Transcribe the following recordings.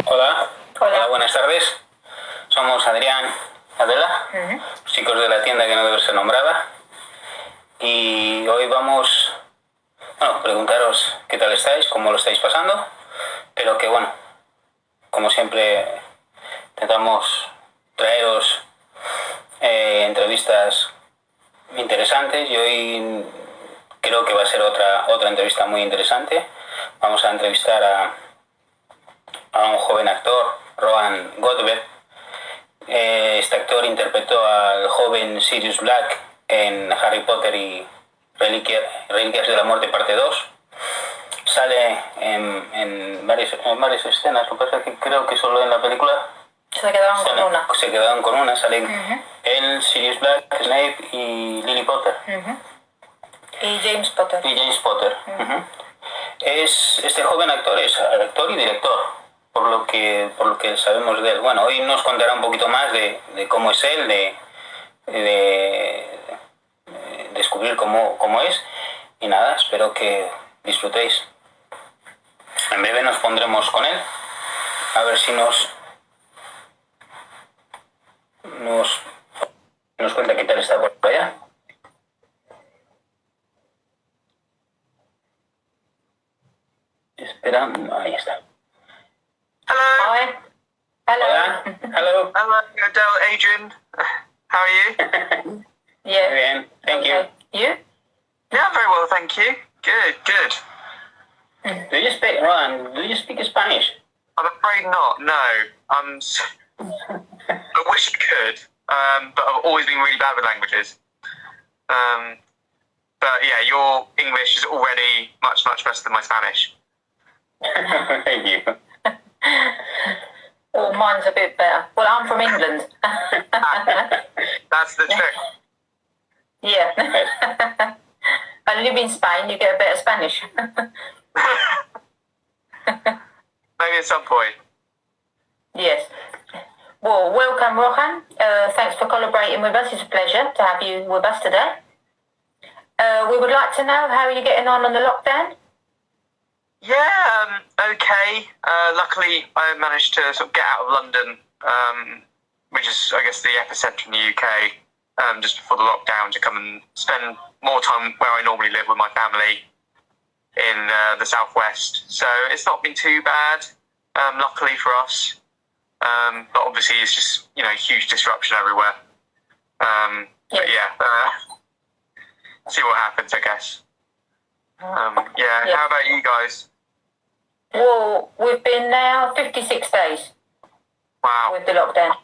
Hola. Hola, buenas tardes. Somos Adrián, Adela, chicos de la tienda que no debe ser nombrada. Y hoy vamos, a preguntaros qué tal estáis, cómo lo estáis pasando. Pero que bueno, como siempre, intentamos traeros entrevistas interesantes. Y hoy creo que va a ser otra entrevista muy interesante. Vamos a entrevistar a un joven actor, Rohan Gotobed. Este actor interpretó al joven Sirius Black en Harry Potter y Reliquias de la Muerte, parte 2. Sale en varias escenas, lo que pasa es que creo que solo en la película se quedaron con una. Salen él, Sirius Black, Snape y Lily Potter. Y James Potter. Este joven actor es actor y director, por lo que sabemos de él. Bueno, hoy nos contará un poquito más de cómo es él, de descubrir cómo es. Y nada, espero que disfrutéis. En breve nos pondremos con él, a ver si nos cuenta qué tal está por allá. Espera, ahí está. Hello. Hi. Hello. Hola. Hello. Hello, Adele, Adrian. How are you? Yeah. Very bien. Thank you. You? Yeah, very well, thank you. Good. Do you speak Spanish? I'm afraid not, no. I wish I could, but I've always been really bad with languages. But yeah, your English is already much better than my Spanish. Thank you. Oh, mine's a bit better. Well, I'm from England. That's the trick. Yeah. I live in Spain, you get a better Spanish. Maybe at some point. Yes. Well, welcome, Rohan. Thanks for collaborating with us. It's a pleasure to have you with us today. We would like to know how you're getting on the lockdown. Yeah, okay. Luckily, I managed to sort of get out of London, which is, I guess, the epicenter in the UK, just before the lockdown, to come and spend more time where I normally live with my family in the southwest. So it's not been too bad, luckily for us. But obviously, it's just, huge disruption everywhere. But yeah, see what happens, I guess. Yeah, how about you guys? Well, we've been now 56 days. Wow. With the lockdown.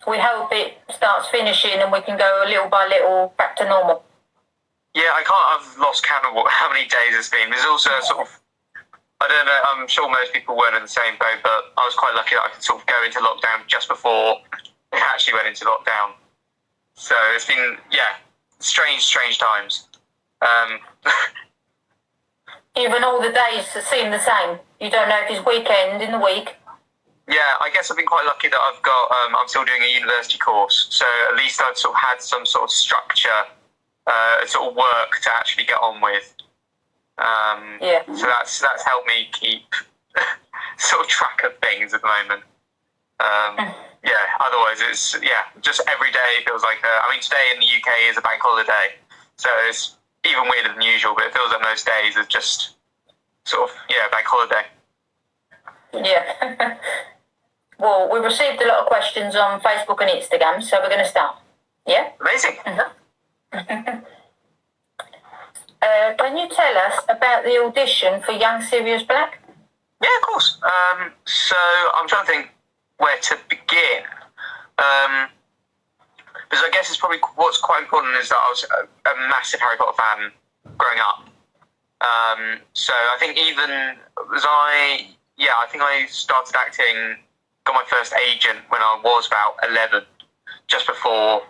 We hope it starts finishing and we can go little by little back to normal. Yeah, I've lost count of how many days it's been. There's also sort of, I don't know, I'm sure most people weren't in the same boat, but I was quite lucky that I could sort of go into lockdown just before it actually went into lockdown. So it's been, strange times. Even all the days seem the same. You don't know if it's weekend in the week. Yeah, I guess I've been quite lucky that I've got, I'm still doing a university course, so at least I've sort of had some sort of structure, sort of work to actually get on with. So that's helped me keep sort of track of things at the moment. Otherwise it's, just every day feels like, today in the UK is a bank holiday, so it's even weirder than usual, but it feels like most days are just sort of, bank holiday. Yeah. Well, we've received a lot of questions on Facebook and Instagram, so we're going to start. Yeah? Amazing. Can you tell us about the audition for young Sirius Black? Yeah, of course. So I'm trying to think where to begin. Because I guess it's probably what's quite important is that I was a massive Harry Potter fan growing up. So I think even as I started acting, got my first agent when I was about 11, just before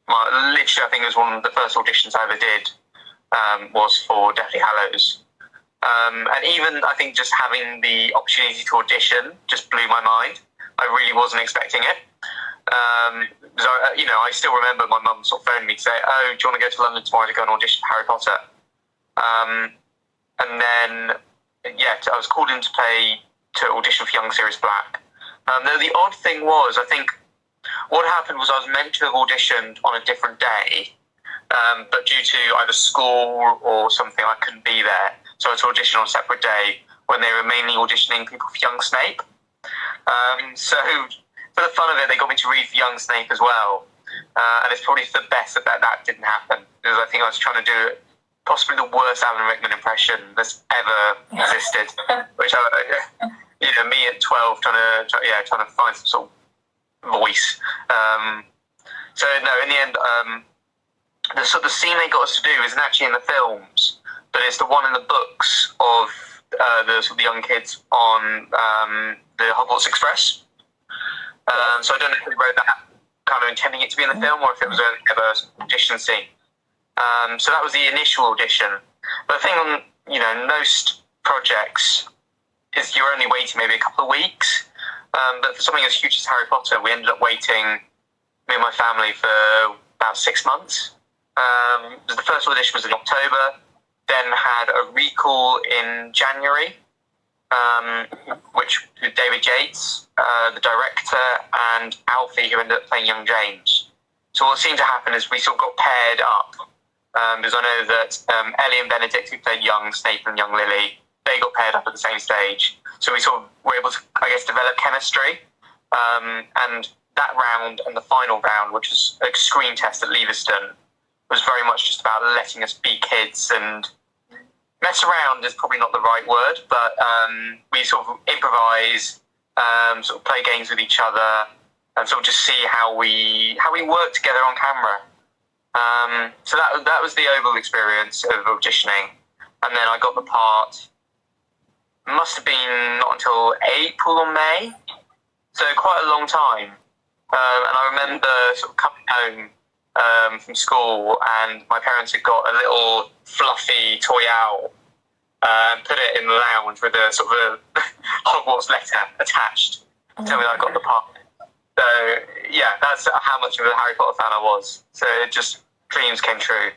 literally I think it was one of the first auditions I ever did, was for Deathly Hallows. And even I think just having the opportunity to audition just blew my mind. I really wasn't expecting it. So, I still remember my mum sort of phoning me to say, "Oh, do you want to go to London tomorrow to go and audition for Harry Potter?" And then, I was called in to play to audition for young Sirius Black. The odd thing was, I think, what happened was I was meant to have auditioned on a different day, but due to either school or something, I couldn't be there. So I had to audition on a separate day when they were mainly auditioning people for young Snape. So for the fun of it, they got me to read for young Snape as well. And it's probably for the best that didn't happen, because I think I was trying to do possibly the worst Alan Rickman impression that's ever existed. Which me at 12 trying to find some sort of voice. So no, in the end, the scene they got us to do isn't actually in the films, but it's the one in the books of the young kids on the Hogwarts Express. So I don't know if we wrote that kind of intending it to be in the film, or if it was an audition scene. So that was the initial audition. But the thing on most projects is you're only waiting maybe a couple of weeks. But for something as huge as Harry Potter, we ended up waiting, me and my family, for about 6 months. The first audition was in October, then had a recall in January, which with David Yates, the director, and Alfie, who ended up playing young James. So what seemed to happen is we sort of got paired up, because I know that Ellie and Benedict, who played young Snape and young Lily, they got paired up at the same stage. So we sort of were able to, I guess, develop chemistry. And that round and the final round, which was a screen test at Leavesden, was very much just about letting us be kids and mess around is probably not the right word, but we sort of improvise, sort of play games with each other, and sort of just see how we work together on camera. So that was the overall experience of auditioning, and then I got the part. Must have been not until April or May, so quite a long time. And I remember sort of coming home from school, and my parents had got a little fluffy toy owl and put it in the lounge with a sort of a Hogwarts letter attached to tell me that I got the part. So yeah, that's how much of a Harry Potter fan I was. So it just, dreams came true.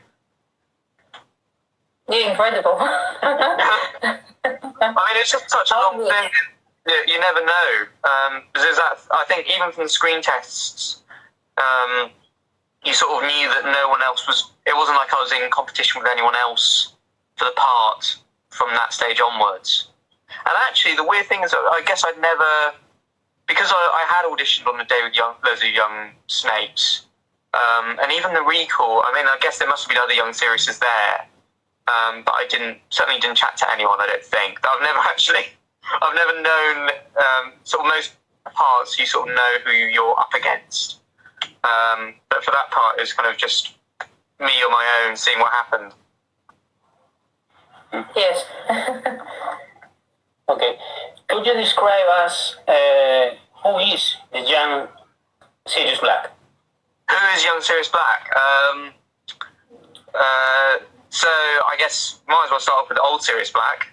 You're incredible. I mean, it's just such a long thing. You never know. Because I think even from the screen tests, you sort of knew that no one else was. It wasn't like I was in competition with anyone else for the part from that stage onwards. And actually, the weird thing is, I guess I'd never, because I had auditioned on the day with those young Snapes, and even the recall. I mean, I guess there must have been other young Siriuses there. But I certainly didn't chat to anyone, I don't think. I've never known, sort of most parts you sort of know who you're up against. But for that part, it was kind of just me on my own, seeing what happened. Yes. Okay. Could you describe us who is the young Sirius Black? Who is young Sirius Black? So I guess might as well start off with old Sirius Black.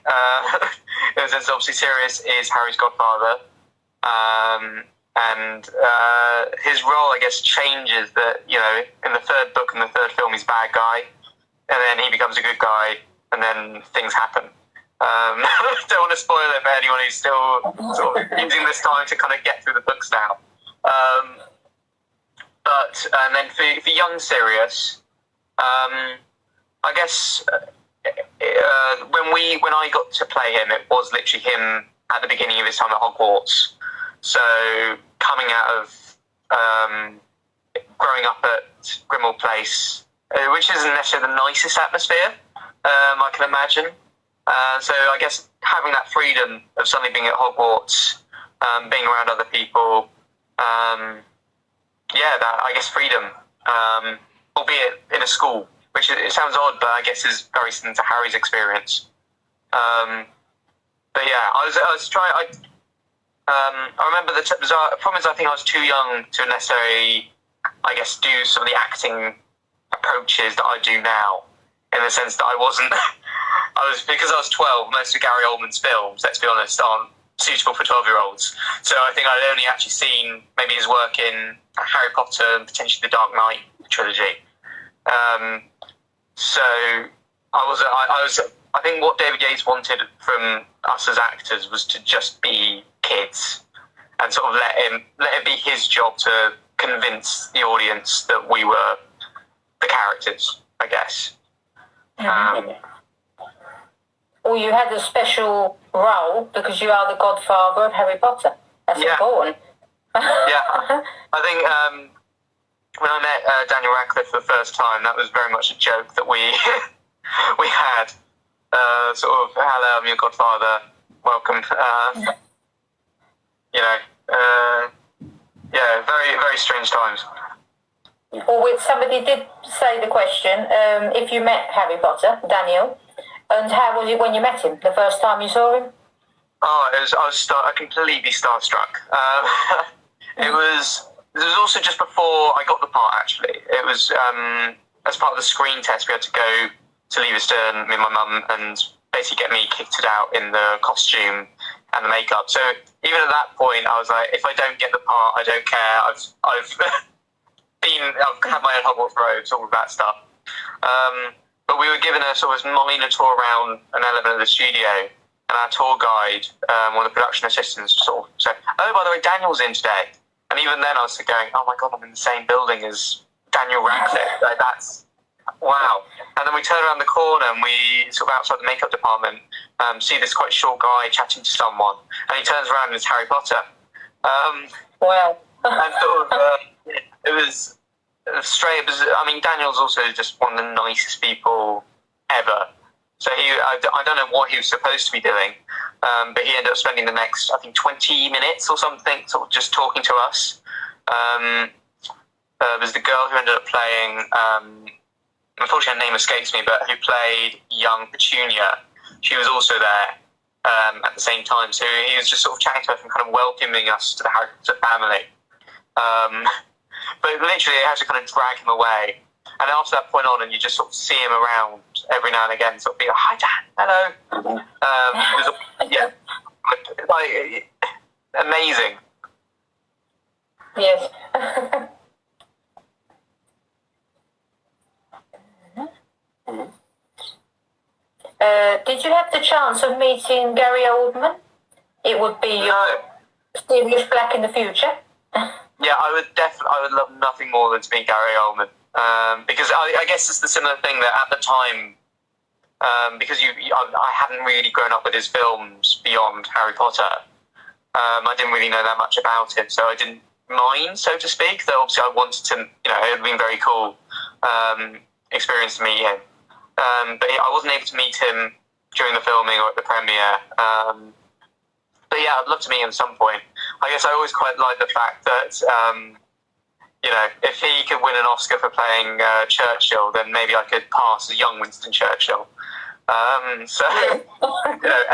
Since obviously Sirius is Harry's godfather, and his role, I guess, changes. That in the third book and the third film, he's bad guy, and then he becomes a good guy, and then things happen. Don't want to spoil it for anyone who's still sort of using this time to kind of get through the books now. And then for young Sirius, I guess when I got to play him, it was literally him at the beginning of his time at Hogwarts. So coming out of growing up at Grimmauld Place, which isn't necessarily the nicest atmosphere, I can imagine. So I guess having that freedom of suddenly being at Hogwarts, being around other people, that I guess freedom, albeit in a school. Which it sounds odd, but I guess is very similar to Harry's experience. But yeah, I was trying. I remember the problem is I think I was too young to necessarily, I guess, do some of the acting approaches that I do now. In the sense that because I was 12. Most of Gary Oldman's films, let's be honest, aren't suitable for 12-year-olds. So I think I'd only actually seen maybe his work in Harry Potter and potentially the Dark Knight trilogy. So I think what David Yates wanted from us as actors was to just be kids, and sort of let it be his job to convince the audience that we were the characters, I guess. Well, you had a special role because you are the godfather of Harry Potter. That's important. I think when I met Daniel Radcliffe for the first time, that was very much a joke that we we had. Sort of, hello, I'm your godfather. Welcome. Very, very strange times. Well, somebody did say the question, if you met Harry Potter, Daniel, and how was it when you met him, the first time you saw him? Oh, I was completely starstruck. It was also just before I got the part, actually. It was as part of the screen test, we had to go to Leavesden, me and my mum, and basically get me kitted out in the costume and the makeup. So even at that point, I was like, if I don't get the part, I don't care. I've had my own Hogwarts robes, all of that stuff. But we were given a sort of minor tour around an element of the studio, and our tour guide, one of the production assistants, sort of said, "Oh, by the way, Daniel's in today." And even then, I was going, "Oh my god, I'm in the same building as Daniel Radcliffe." Like, that's wow. And then we turn around the corner, and we sort of outside the makeup department see this quite short guy chatting to someone, and he turns around and it's Harry Potter. Wow. And sort of, it was straight. I mean, Daniel's also just one of the nicest people ever. So I don't know what he was supposed to be doing, but he ended up spending the next, I think, 20 minutes or something, sort of just talking to us. There's the girl who ended up playing, unfortunately her name escapes me, but who played young Petunia. She was also there at the same time. So he was just sort of chatting to us and kind of welcoming us to the Harry Potter family. But literally, I had to kind of drag him away. And after that point on, and you just sort of see him around every now and again, sort of be like, "Hi, Dan, hello." Like, amazing. Yes. Did you have the chance of meeting Gary Oldman? It would be your Sirius Black in the future. Yeah, I would love nothing more than to meet Gary Oldman. Because I guess it's the similar thing that at the time, because I hadn't really grown up with his films beyond Harry Potter, I didn't really know that much about him, so I didn't mind, so to speak. Though obviously I wanted to, it would have been very cool experience to meet him. But I wasn't able to meet him during the filming or at the premiere. But yeah, I'd love to meet him at some point. I guess I always quite like the fact that, if he could win an Oscar for playing Churchill, then maybe I could pass as young Winston Churchill. So,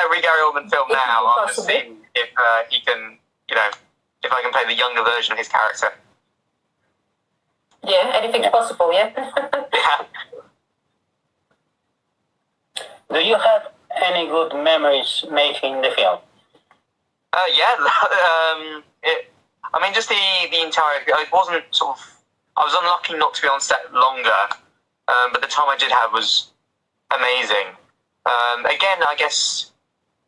every Gary Oldman film now, I'll just see if he can, if I can play the younger version of his character. Yeah, anything's possible, yeah? Yeah. Do you have any good memories making the film? Just the entire. It wasn't sort of. I was unlucky not to be on set longer, but the time I did have was amazing. Again, I guess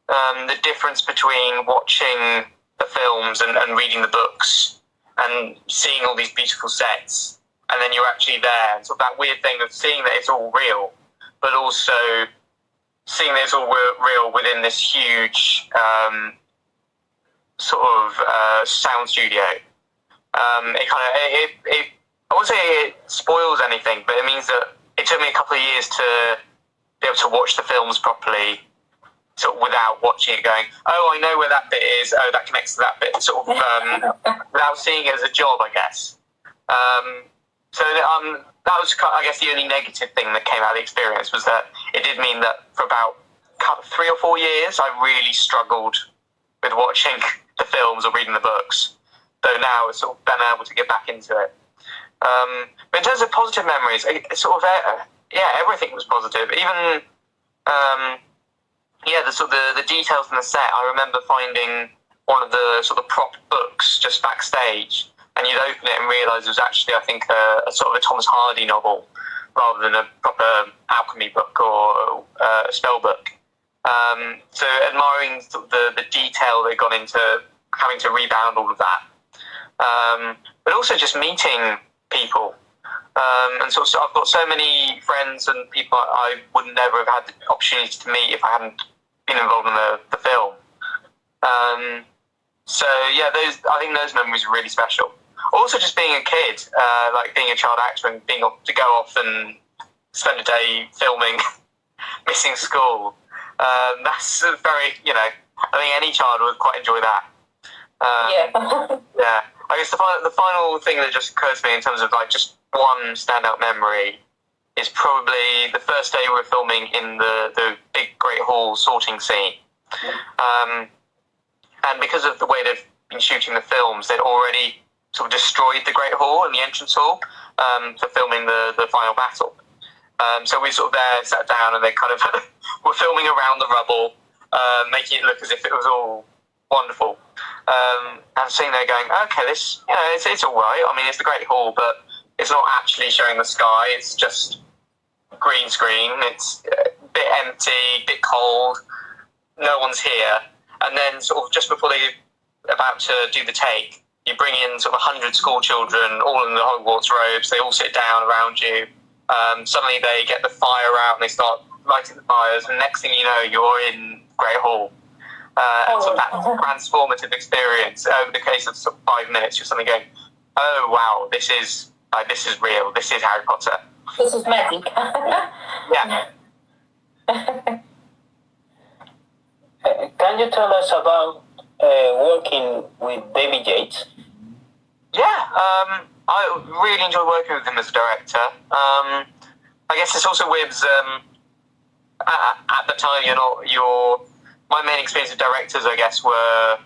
the difference between watching the films and reading the books and seeing all these beautiful sets, and then you're actually there, and sort of that weird thing of seeing that it's all real, but also seeing that it's all real within this huge sound studio. I wouldn't say it spoils anything, but it means that it took me a couple of years to be able to watch the films properly, sort of without watching it going, "Oh, I know where that bit is. Oh, that connects to that bit." Sort of without seeing it as a job, I guess. That was, I guess, the only negative thing that came out of the experience was that it did mean that for about 3 or 4 years, I really struggled with watching the films or reading the books. Though now I've sort of been able to get back into it. But in terms of positive memories, everything was positive. Even the details in the set. I remember finding one of the sort of prop books just backstage, and you'd open it and realise it was actually, I think, a sort of a Thomas Hardy novel rather than a proper alchemy book or a spell book. So admiring the detail that had gone into having to rebound all of that. But also just meeting people. And so I've got so many friends and people I would never have had the opportunity to meet if I hadn't been involved in the film. So yeah, I think those memories are really special. Also, just being a kid, like being a child actor and being able to go off and spend a day filming, missing school. That's very, I think any child would quite enjoy that. Yeah. I guess the final thing that just occurred to me in terms of like just one standout memory is probably the first day we were filming in the big Great Hall sorting scene. And because of the way they've been shooting the films, they'd already sort of destroyed the Great Hall and the entrance hall for filming the final battle. So we sort of there sat down and they kind of were filming around the rubble, making it look as if it was all wonderful. And sitting there going, okay, this, it's all right. I mean, it's the Great Hall, but it's not actually showing the sky. It's just green screen. It's a bit empty, a bit cold. No one's here. And then sort of just before they're about to do the take, you bring in sort of 100 school children, all in the Hogwarts robes. They all sit down around you. Suddenly they get the fire out and they start lighting the fires. And next thing you know, you're in Great Hall. And so that's a transformative experience. Over the case of sort of 5 minutes, you're suddenly going, oh wow, this is real. This is Harry Potter. This is magic. Yeah. Can you tell us about working with David Yates? Yeah, I really enjoy working with him as a director. I guess it's also with at the time my main experience with directors, I guess, were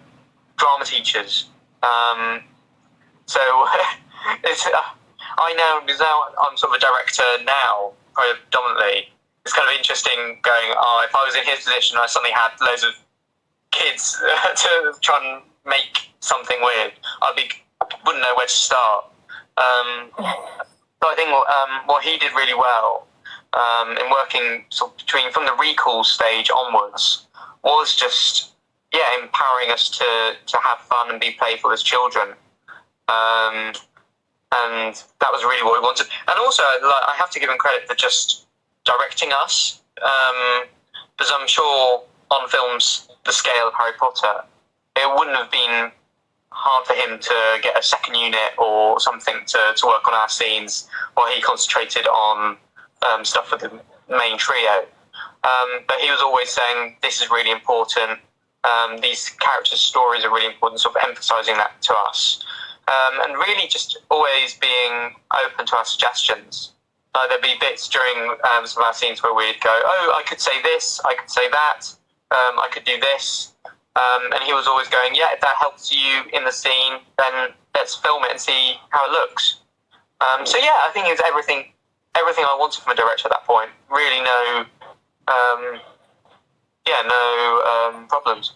drama teachers. So it's because now I'm sort of a director now, predominantly. It's kind of interesting going, if I was in his position, I suddenly had loads of kids to try and make something with, wouldn't know where to start. So I think what he did really well in working sort of from the recall stage onwards was just empowering us to have fun and be playful as children. And that was really what we wanted. And also, I have to give him credit for just directing us, because I'm sure on films the scale of Harry Potter, it wouldn't have been hard for him to get a second unit or something to work on our scenes while he concentrated on stuff with the main trio. But he was always saying, this is really important, these characters' stories are really important, sort of emphasising that to us. And really just always being open to our suggestions. There'd be bits during some of our scenes where we'd go, I could say this, I could say that, I could do this. And he was always going, if that helps you in the scene, then let's film it and see how it looks. So I think it's everything I wanted from a director at that point. Really no problems.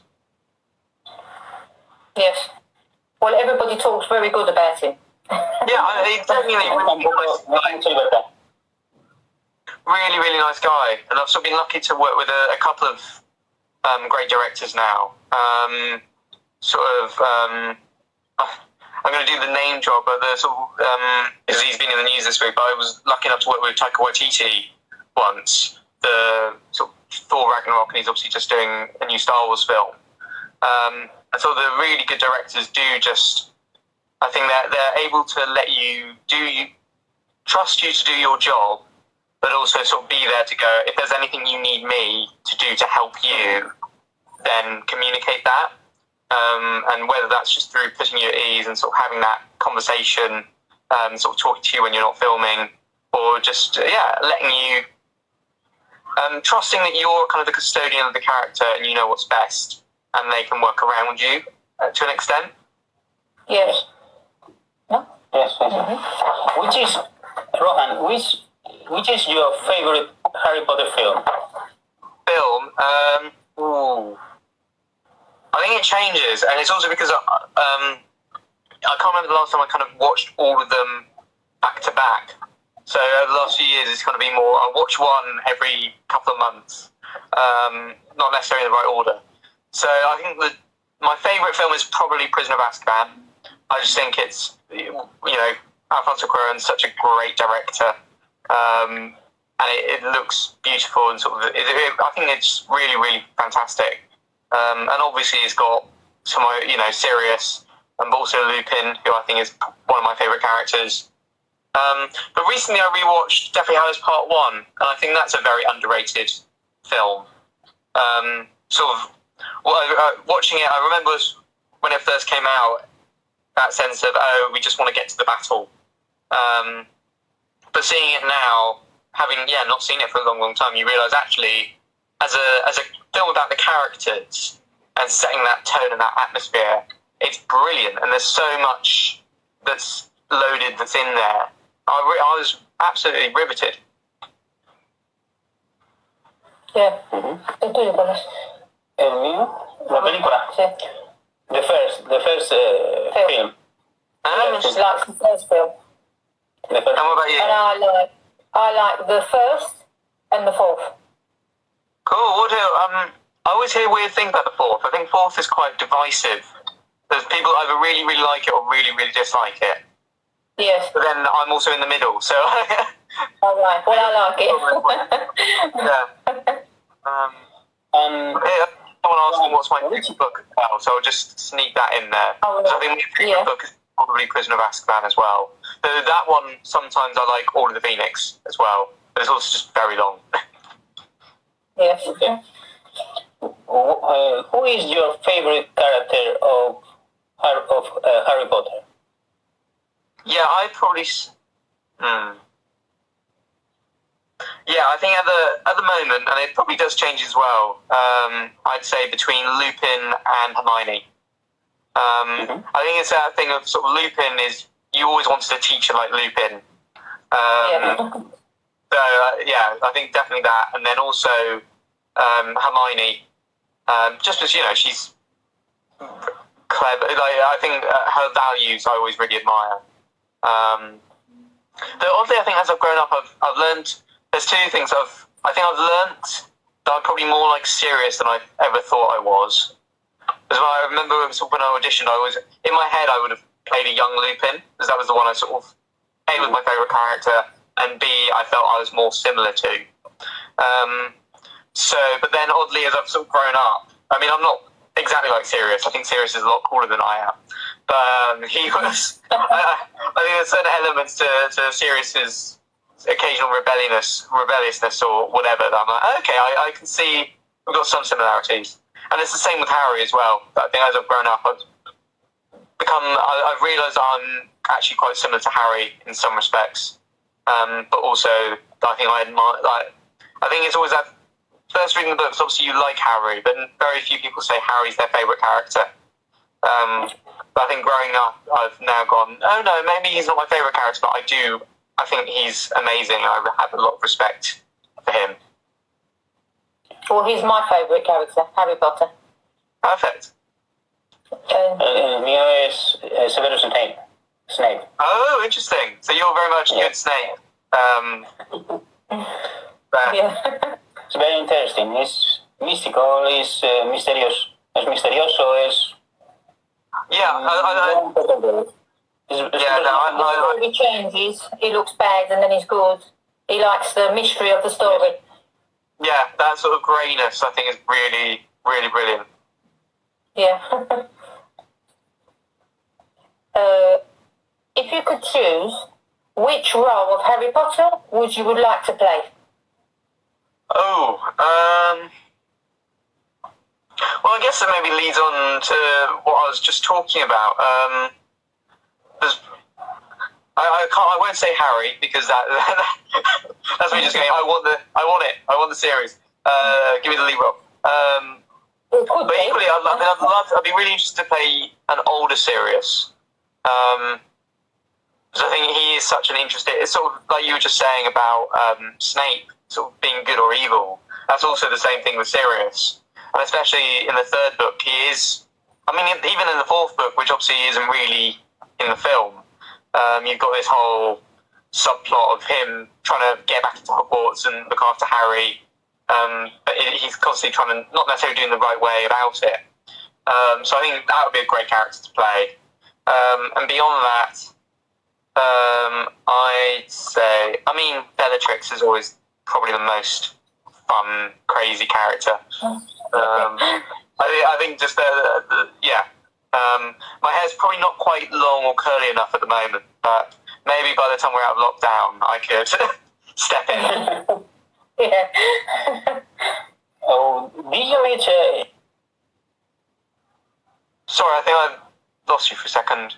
Yes. Well, everybody talks very good about him. He's definitely really, really nice guy. And I've sort of been lucky to work with a couple of great directors now. I'm going to do the name drop, but because he's been in the news this week, but I was lucky enough to work with Taika Waititi once, the sort of Thor Ragnarok, and he's obviously just doing a new Star Wars film. And so the really good directors I think that they're able to let you trust you to do your job, but also sort of be there to go, if there's anything you need me to do to help you, then communicate that. And whether that's just through putting you at ease and sort of having that conversation, sort of talking to you when you're not filming, or just, letting you, trusting that you're kind of the custodian of the character and you know what's best, and they can work around you to an extent. Yes. No? Yes. Mm-hmm. Which is your favorite Harry Potter film? I think it changes, and it's also because I can't remember the last time I kind of watched all of them back to back. So over the last few years, it's kind of been more, I'll watch one every couple of months, not necessarily in the right order. So I think my favourite film is probably Prisoner of Azkaban. I just think it's, Alfonso Cuarón's such a great director, and it looks beautiful and sort of. I think it's really, really fantastic. And obviously, it's got some, Sirius and also Lupin, who I think is one of my favourite characters. But recently, I rewatched Deathly Hallows Part 1, and I think that's a very underrated film. Watching it, I remember when it first came out, that sense of, we just want to get to the battle. But seeing it now, having not seen it for a long, long time, you realise actually, as a film about the characters and setting that tone and that atmosphere, it's brilliant, and there's so much that's loaded that's in there. I was absolutely riveted. Yeah. El mío, la película. Sí. The first film. She likes the first film. The first. And what about you? And I like the first and the fourth. Cool. I always hear weird things about the fourth. I think fourth is quite divisive. There's people either really, really like it or really, really dislike it. Yes. But then I'm also in the middle, so. All right. Well, I like it. Yeah. Someone asked me what's my favorite book as well, so I'll just sneak that in there. Oh, So I think my favorite book is probably Prisoner of Azkaban as well. Though that one, sometimes I like Order of the Phoenix as well, but it's also just very long. Yes. Okay. Who is your favorite character of Harry Potter? Yeah, I'd probably. Yeah, I think at the moment, and it probably does change as well. I'd say between Lupin and Hermione. I think it's that thing of sort of Lupin is you always wanted a teacher like Lupin. So I think definitely that, and then also Hermione, just as she's clever. I think her values I always really admire. Though oddly, I think as I've grown up, I've learned. There's two things I think I've learnt that I'm probably more like Sirius than I ever thought I was. Because I remember when I auditioned, I was in my head I would have played a young Lupin, because that was the one I sort of A was my favourite character, and B I felt I was more similar to. But then oddly, as I've sort of grown up, I mean I'm not exactly like Sirius. I think Sirius is a lot cooler than I am. But he was. I think there's certain elements to Sirius's occasional rebelliousness or whatever that I'm like, okay, I can see we've got some similarities. And it's the same with Harry as well. I think as I've grown up, I've realised I'm actually quite similar to Harry in some respects. But also, I think I admire, I think it's always that first reading the books, obviously you like Harry, but very few people say Harry's their favourite character. But I think growing up, I've now gone, oh no, maybe he's not my favourite character, but I think he's amazing. I have a lot of respect for him. Well, he's my favourite character, Harry Potter. Perfect. El mío es Severus Snape. Oh, interesting. So you're very much good Snape. Yeah. It's very interesting. It's mystical. It's misterioso. It's He changes. He looks bad and then he's good. He likes the mystery of the story. Yeah, that sort of greyness I think is really, really brilliant. Yeah. If you could choose, which role of Harry Potter would like to play? Well, I guess that maybe leads on to what I was just talking about. I won't say Harry because that's me just going. I want the series. Give me the lead role. But equally, I'd be really interested to play an older Sirius. Because I think he is such an interesting. It's sort of like you were just saying about Snape sort of being good or evil. That's also the same thing with Sirius, and especially in the third book, he is. I mean, even in the fourth book, which obviously isn't really in the film, you've got this whole subplot of him trying to get back into Hogwarts and look after Harry. But he's constantly trying to, not necessarily doing the right way about it. So I think that would be a great character to play. And beyond that, I'd say, I mean, Bellatrix is always probably the most fun, crazy character. I think just yeah. My hair's probably not quite long or curly enough at the moment, but maybe by the time we're out of lockdown, I could step in. Yeah. Oh, did you meet? Sorry, I think I lost you for a second.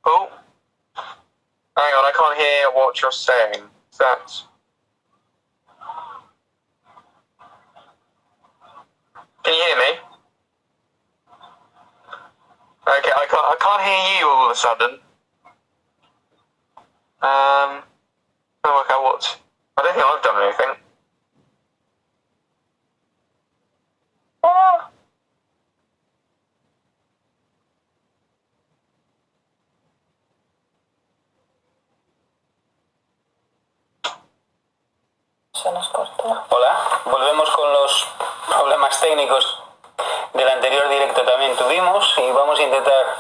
Oh, hang on, I can't hear what you're saying. Is that? Can you hear me? Okay, I can't hear you all of a sudden. I'll work out what. I don't think I've done anything. Ah. Se nos cortó. Hola, volvemos con los problemas técnicos del anterior directo también tuvimos y vamos a intentar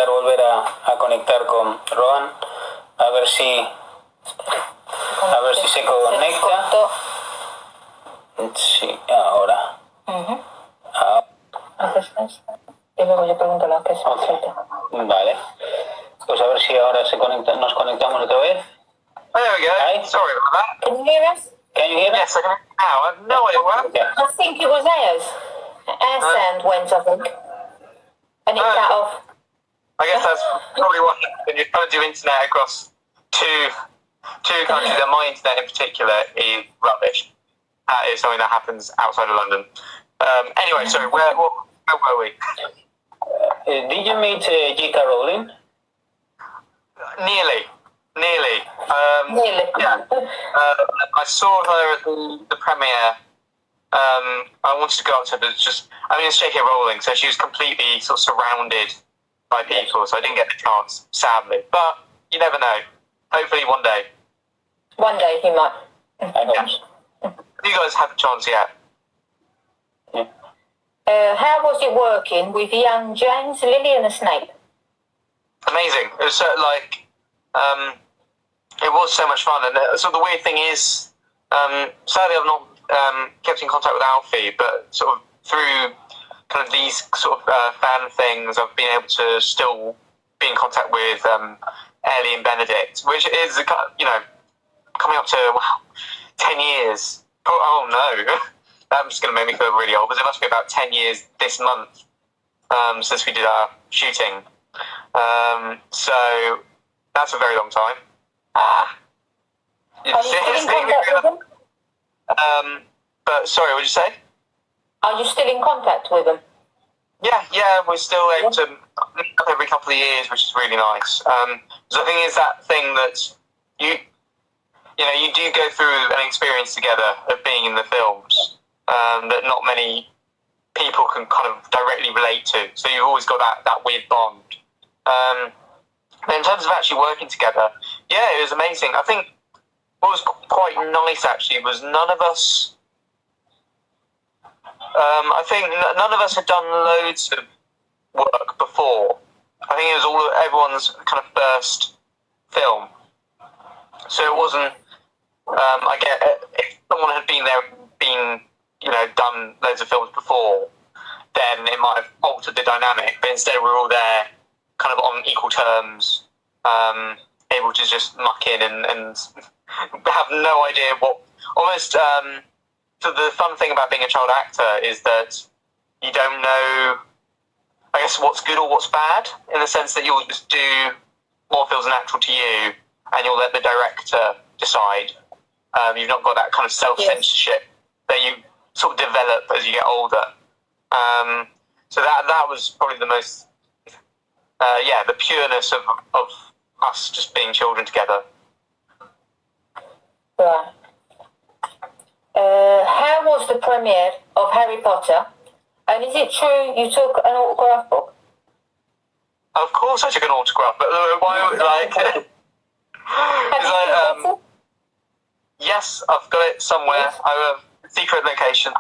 volver a conectar con Rohan a ver si se conecta. Sí, ahora. Y luego yo pregunto lo que es. Vale. Pues a ver si ahora nos conectamos otra vez. Oh, there we go. Hi. Sorry about that. Can you hear us? Can you hear me? Yes, I can hear you now. I have no idea what happened. Yeah. I think it was ours. Our sound went, I think. And it cut off. I guess that's probably what happened. You're trying to do internet across two countries, and my internet in particular is rubbish. That is something that happens outside of London. Anyway, sorry, where were we? Did you meet J.K. Rowling? Nearly. Nearly. Yeah. I saw her at the premiere. I wanted to go up to her, but it's J.K. Rowling, so she was completely sort of surrounded by people, so I didn't get the chance, sadly. But you never know. Hopefully one day. One day he might. I hope so. You guys had the chance yet? How was it working with young James, Lily and Snape? Amazing. It was it was so much fun, and so the weird thing is, sadly I've not kept in contact with Alfie, but sort of through kind of these sort of fan things, I've been able to still be in contact with Ellie and Benedict, which is coming up to 10 years. Oh no, that's just going to make me feel really old, but it must be about 10 years this month since we did our shooting. So that's a very long time. Are you still in contact with them? But sorry, what did you say? Are you still in contact with them? Yeah, we're still able to meet up every couple of years, which is really nice. So I think it's that thing that you do go through an experience together of being in the films that not many people can kind of directly relate to. So you've always got that weird bond. But in terms of actually working together, yeah, it was amazing. I think what was quite nice actually was none of us had done loads of work before. I think it was everyone's kind of first film. So it wasn't, I get, if someone had done loads of films before, then it might have altered the dynamic, but instead we were all there kind of on equal terms, able to just muck in and have no idea what, almost, so the fun thing about being a child actor is that you don't know, I guess, what's good or what's bad, in the sense that you'll just do what feels natural to you, and you'll let the director decide. You've not got that kind of self-censorship that you sort of develop as you get older. So that was probably the most, the pureness of us just being children together. Right. How was the premiere of Harry Potter? And is it true you took an autograph book? Of course I took an autograph, but why, like... Have you seen Potter? Yes, I've got it somewhere. Yes. I have a secret location.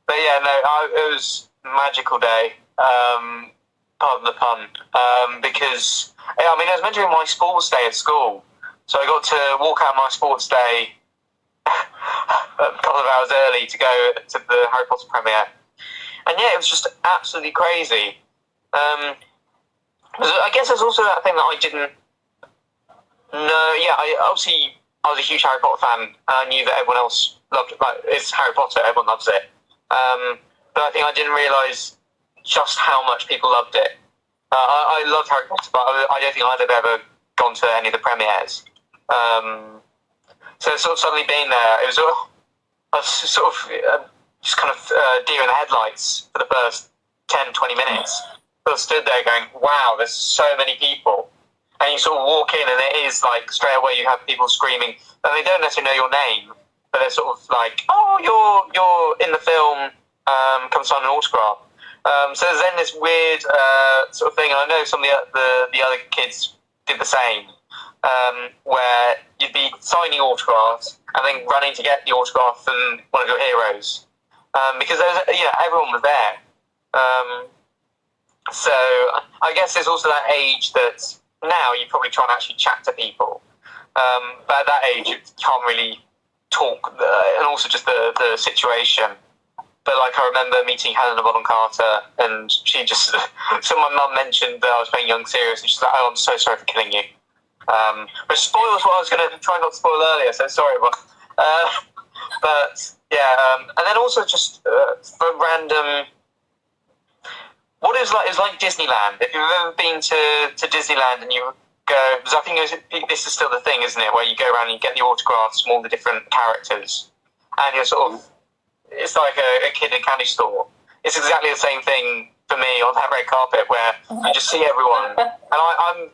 But yeah, no, it was a magical day. Pardon the pun. Because, yeah, I mean, it was meant to be my sports day at school. So I got to walk out my sports day a couple of hours early to go to the Harry Potter premiere. And yeah, it was just absolutely crazy. I guess there's also that thing that I didn't know. Yeah, I was a huge Harry Potter fan. And I knew that everyone else loved it. Like, it's Harry Potter, everyone loves it. But I think I didn't realise just how much people loved it. I loved Harry Potter, but I don't think I'd have ever gone to any of the premieres. So sort of suddenly being there, it was I was sort of just kind of deer in the headlights for the first 10, 20 minutes. I stood there going, wow, there's so many people. And you sort of walk in and it is like straight away you have people screaming, and they don't necessarily know your name, but they're sort of like, oh, you're in the film, come sign an autograph. So there's then this weird sort of thing, and I know some of the other kids did the same, where you'd be signing autographs and then running to get the autograph from one of your heroes, because everyone was there. So I guess there's also that age that now you probably try and actually chat to people, but at that age you can't really talk, and also just the situation. But like I remember meeting Helena Bonham Carter, and she just so my mum mentioned that I was playing young Sirius, and she's like, "Oh, I'm so sorry for killing you," which spoils what I was going to try not to spoil earlier. So sorry, but yeah, and then also just for random. What it was like Disneyland. If you've ever been to Disneyland and you go, because I think this is still the thing, isn't it, where you go around and you get the autographs from all the different characters, and you're sort of, it's like a kid in a candy store. It's exactly the same thing for me on that red carpet, where you just see everyone. And I'm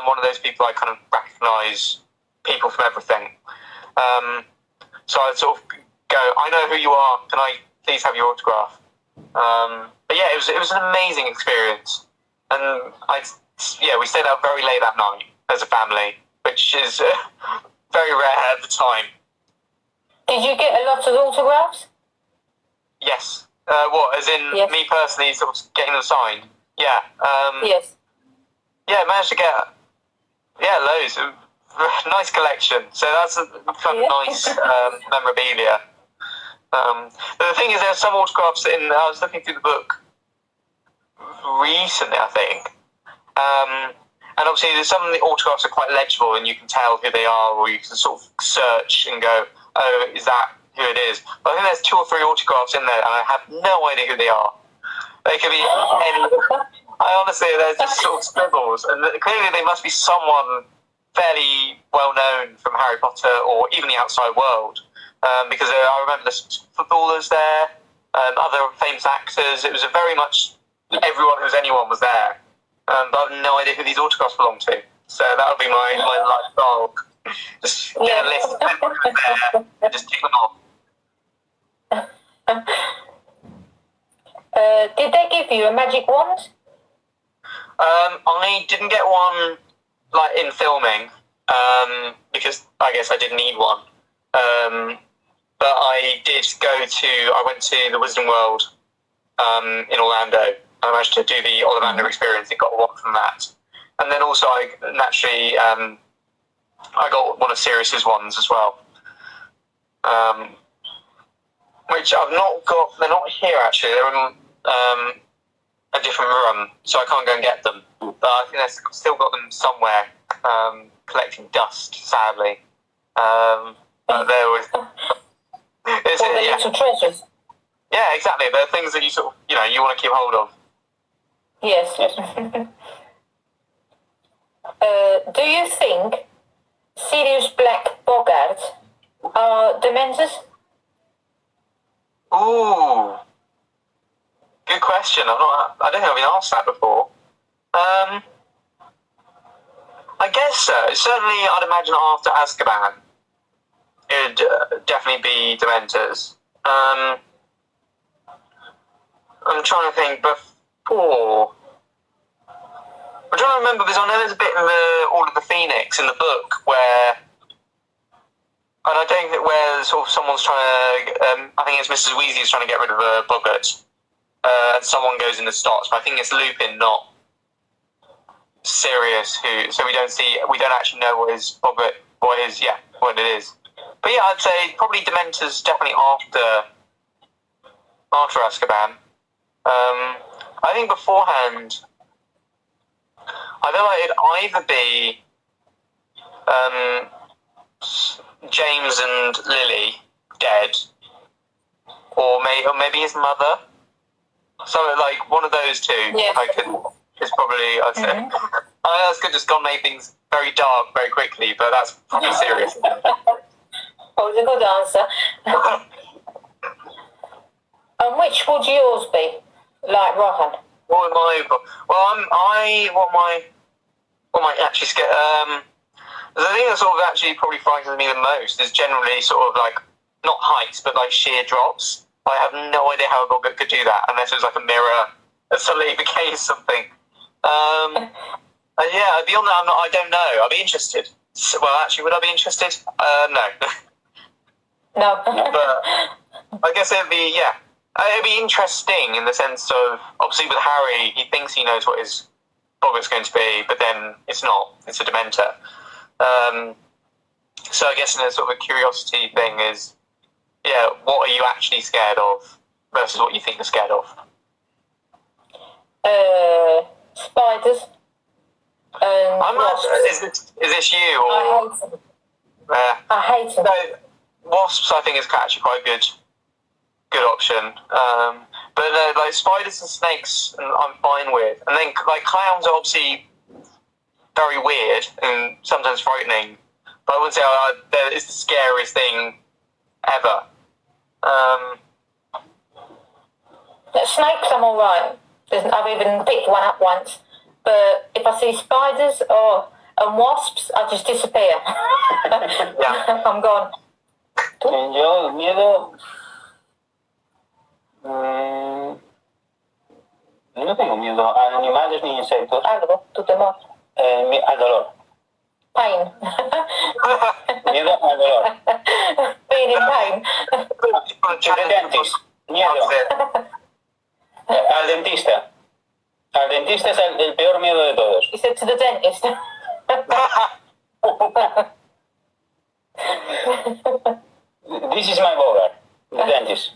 one of those people, I kind of recognise people from everything. So I sort of go, I know who you are, can I please have your autograph? But yeah, it was an amazing experience, and we stayed out very late that night as a family, which is very rare at the time. Did you get a lot of autographs? Yes. What, as in me personally, sort of getting them signed? Yeah. Yes. Yeah, managed to get loads. Nice collection. So that's a kind of nice memorabilia. But the thing is, there's some autographs I was looking through the book recently, I think, and obviously there's some of the autographs are quite legible and you can tell who they are, or you can sort of search and go, oh, is that who it is? But I think there's 2 or 3 autographs in there and I have no idea who they are. They could be any. They're just sort of scribbles, and clearly they must be someone fairly well known from Harry Potter or even the outside world. Because I remember there's footballers there, other famous actors. It was very much everyone who's anyone was there. But I have no idea who these autographs belong to. So that would be my lifestyle. Just get a list of everyone who's there and just tick them off. Did they give you a magic wand? I didn't get one like in filming, because I guess I didn't need one. But I went to the Wisdom World in Orlando. I managed to do the Ollivander experience and got one from that. And then also I got one of Sirius's ones as well. Which I've not got, they're not here actually, they're in a different room, so I can't go and get them. But I think I've still got them somewhere, collecting dust, sadly. But there was... little treasures. Yeah, exactly. They're things that you sort of, you want to keep hold of. Yes. Do you think Sirius Black Bogart are Dementors? Ooh, good question. I don't think I've been asked that before. I guess so. Certainly, I'd imagine after Azkaban, it'd definitely be Dementors. I'm trying to think before. I'm trying to remember because I know there's a bit in the Order of the Phoenix in the book where, and I don't think where sort of someone's trying to, I think it's Mrs. Weasley's trying to get rid of a boggart, and someone goes in the stops, but I think it's Lupin, not Sirius, so we don't actually know what his boggart, what it is. But yeah, I'd say probably Dementor's definitely after Azkaban. I think beforehand, I feel like it'd either be James and Lily dead, or maybe his mother. So like one of those two, Yes. is probably, I'd say. I know that's good, just gone made things very dark very quickly, but that's probably serious. Oh, it's a good answer. And which would yours be? Like Rohan? What am I? Well, what am I actually scared? The thing that sort of actually probably frightens me the most is generally sort of like, not heights, but like sheer drops. I have no idea how a boggart could do that unless it was like a mirror that suddenly became something. And yeah, beyond that, I don't know. I'd be interested. Well, actually, would I be interested? No. No. But I guess it'd be interesting in the sense of, obviously with Harry, he thinks he knows what his boggart's going to be, but then it's not. It's a Dementor. So I guess in a sort of a curiosity thing is, yeah, what are you actually scared of versus what you think you're scared of? Spiders. I'm not. Is this you or? I hate them. I hate them. No, wasps I think is actually quite a good option. But like spiders and snakes, I'm fine with. And then like clowns are obviously very weird and sometimes frightening. But I wouldn't say that it's the scariest thing ever. Snakes, I'm all right. I've even picked one up once. But if I see spiders and wasps, I just disappear. Yeah. I'm gone. Yo, miedo. No tengo miedo a animales ni insectos. Algo, tu temor. Al dolor. Pain. Miedo al dolor. Being in pain. To the dentist. Miedo. Al dentista. Al dentista es el peor miedo de todos. He said to the dentist. This is my bogart. The dentist.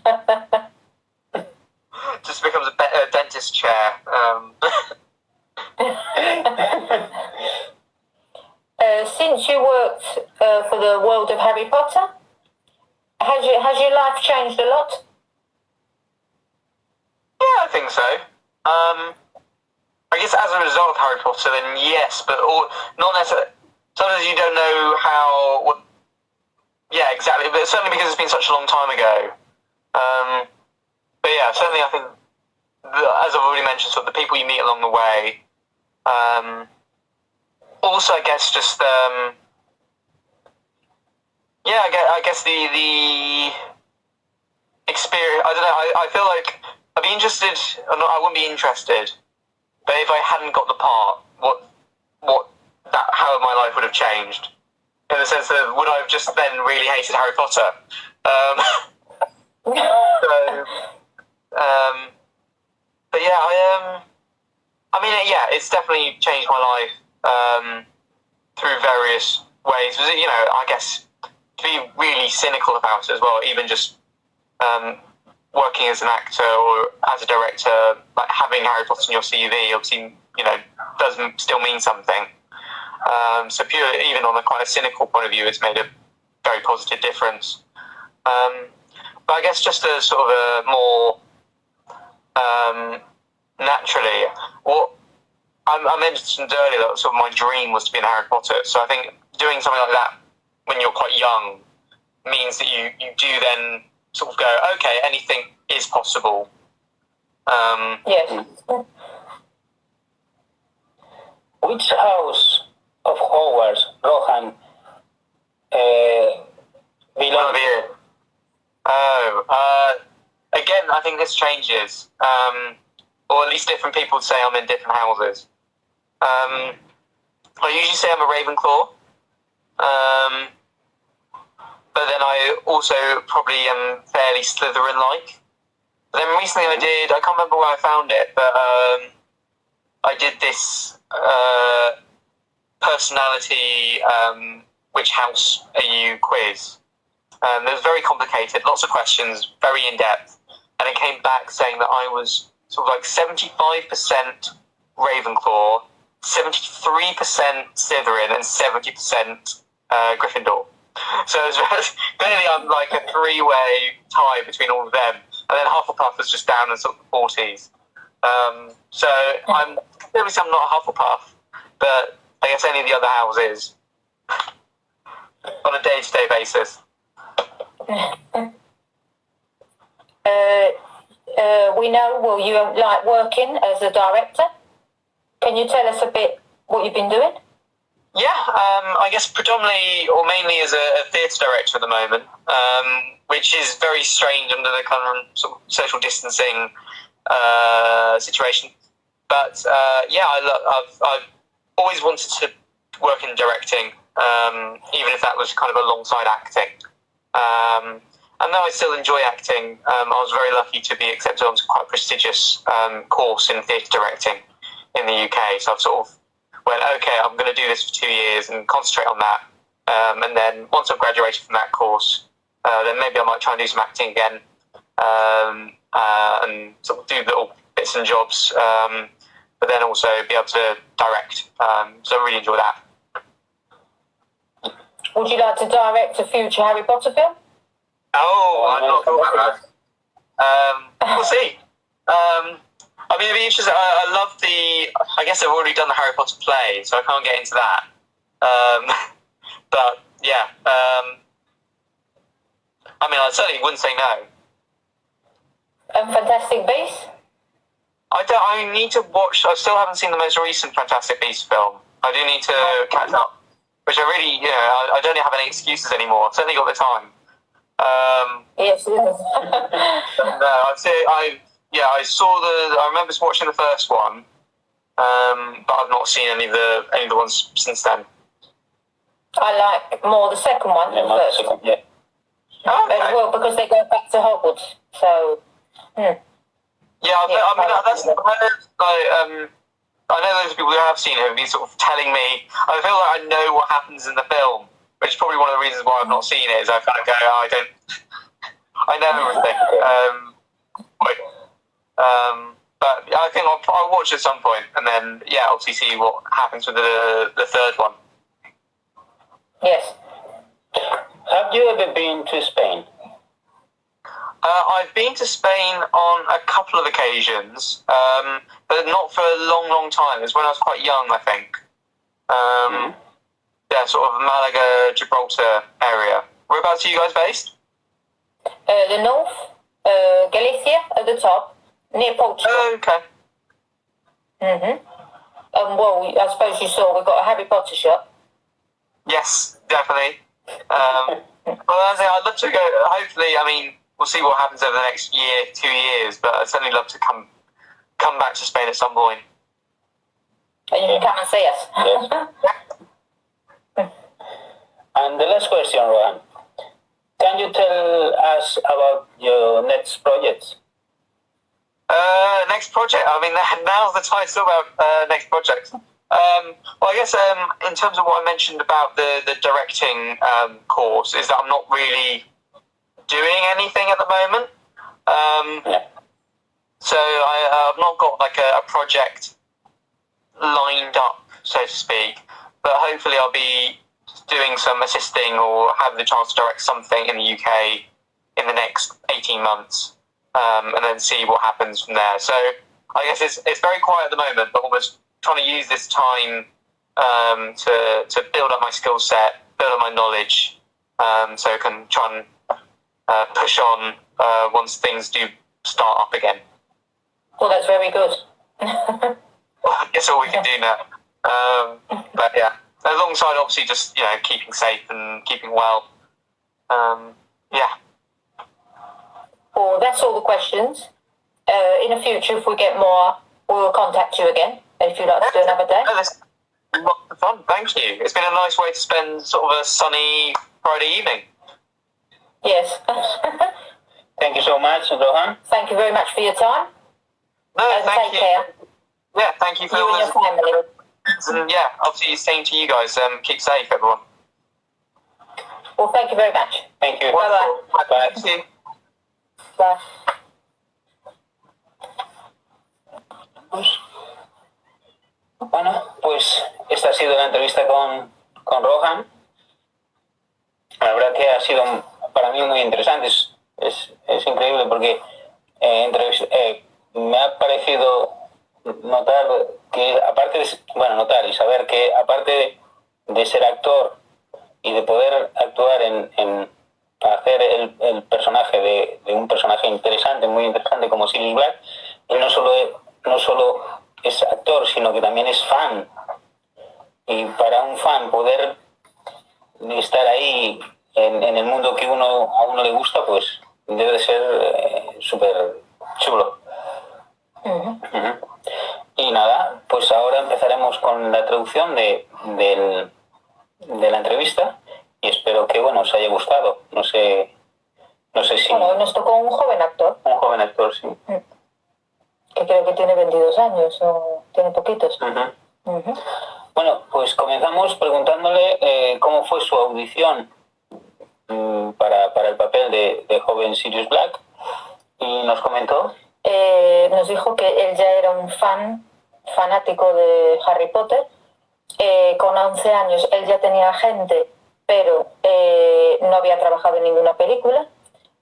Just becomes a dentist chair. Since you worked for the world of Harry Potter, has your life changed a lot? Yeah, I think so. I guess as a result of Harry Potter, then yes, but not necessarily. Sometimes you don't know how. Yeah, exactly. But certainly because it's been such a long time ago. But yeah, certainly I think, as I've already mentioned, sort of the people you meet along the way. Also, I guess just I guess the experience. I don't know. I feel like I'd be interested. Or not, I wouldn't be interested. But if I hadn't got the part, how my life would have changed. In the sense of, would I have just then really hated Harry Potter? But yeah, I mean, yeah, it's definitely changed my life through various ways. You know, I guess to be really cynical about it as well, even just working as an actor or as a director, like having Harry Potter on your CV, obviously, you know, does still mean something. So pure, even on a kind of cynical point of view, it's made a very positive difference. But I guess just a sort of a more naturally, what I mentioned earlier that sort of my dream was to be in Harry Potter. So I think doing something like that when you're quite young means that you do then sort of go, okay, anything is possible. Yes. Which house of Hogwarts, Rohan, belongs to? Again, I think this changes. Or at least different people say I'm in different houses. I usually say I'm a Ravenclaw, but then I also probably am fairly Slytherin-like. But then recently I can't remember where I found it, but I did this personality, which house are you quiz. It was very complicated, lots of questions, very in-depth, and it came back saying that I was sort of like 75% Ravenclaw, 73% Slytherin, and 70% Gryffindor. So it was clearly I'm like a three-way tie between all of them, and then Hufflepuff was just down in sort of the 40s. So I'm obviously I'm not a Hufflepuff, but I guess any of the other houses on a day-to-day basis. We know, well, you like working as a director. Can you tell us a bit what you've been doing? Yeah, I guess predominantly or mainly as a theatre director at the moment, which is very strange under the current sort of social distancing situation. But yeah, I've always wanted to work in directing, even if that was kind of alongside acting. And though I still enjoy acting, I was very lucky to be accepted onto quite a prestigious course in theatre directing in the UK. So I've sort of went, okay, I'm going to do this for 2 years and concentrate on that. And then once I've graduated from that course, then maybe I might try and do some acting again, and sort of do little bits and jobs, but then also be able to direct. So I really enjoy that. Would you like to direct a future Harry Potter film? Oh, I'm not thought about that. We'll see. I mean, it'd be interesting. I love I guess I've already done the Harry Potter play, so I can't get into that. But yeah, I mean, I certainly wouldn't say no. And Fantastic Beasts? I need to watch. I still haven't seen the most recent Fantastic Beasts film. I do need to catch up, which I really, I don't have any excuses anymore. I've certainly got the time. Yes. No, I saw I remember watching the first one, but I've not seen any of the ones since then. I like more the second one than the first one. Yeah. Oh, okay. Well, because they go back to Hogwarts, so. Yeah, I mean that's I know those people who have seen it have been sort of telling me. I feel like I know what happens in the film, which is probably one of the reasons why I've not seen it. Is I kind of go, I know everything. But I think I'll watch at some point, and then obviously see what happens with the third one. Yes. Have you ever been to Spain? I've been to Spain on a couple of occasions, but not for a long, long time. It was when I was quite young, I think. Yeah, sort of Malaga, Gibraltar area. Whereabouts are you guys based? The north, Galicia at the top, near Portugal. Oh, okay. Well, I suppose you saw we've got a Harry Potter shop. Yes, definitely. Well, I'd love to go. Hopefully, I mean, we'll see what happens over the next year, 2 years. But I'd certainly love to come back to Spain at some point. And you can come and see us. Yes. And the last question, Rohan. Can you tell us about your next projects? Next project. I mean, now's the time to talk about next projects. Well, I guess in terms of what I mentioned about the directing course, is that I'm not really doing anything at the moment. So I've not got like a project lined up, so to speak. But hopefully I'll be doing some assisting or have the chance to direct something in the UK in the next 18 months, and then see what happens from there. So I guess it's very quiet at the moment, but almost trying to use this time to build up my skill set, build up my knowledge, so I can try and push on once things do start up again. Well, that's very good. Well, it's all we can do now. But yeah, alongside obviously just keeping safe and keeping well. Yeah. Well, that's all the questions. In the future, if we get more, we will contact you again. if you'd like to do another day. That's lots of fun. Thank you. It's been a nice way to spend sort of a sunny Friday evening. Yes. Thank you so much, Rohan. Thank you very much for your time. No, And thank take you. care. Yeah, thank you for You all and this. your family. And yeah, obviously same to you guys. Keep safe, everyone. Well, thank you very much. Thank you. Bye-bye. Bye. Thank you. Bye. Bueno, pues esta ha sido la entrevista con Rohan. La verdad que ha sido para mí muy interesante. Es increíble porque me ha parecido notar que, aparte de, bueno, notar y saber que, aparte de ser actor y de poder actuar en hacer el personaje de un personaje interesante, muy interesante como Sirius Black, él no solo es actor, sino que también es fan. Y para un fan poder estar ahí en el mundo que a uno le gusta, pues debe de ser súper chulo. Uh-huh. Y nada, pues ahora empezaremos con la traducción de la entrevista y espero que, bueno, os haya gustado. No sé si... Bueno, nos tocó un joven actor. Un joven actor, sí. Que creo que tiene 22 años o tiene poquitos. Uh-huh. Uh-huh. Bueno, pues comenzamos preguntándole cómo fue su audición para el papel de joven Sirius Black, y nos comentó... Nos dijo que él ya era un fanático de Harry Potter. Con 11 años él ya tenía agente, pero no había trabajado en ninguna película,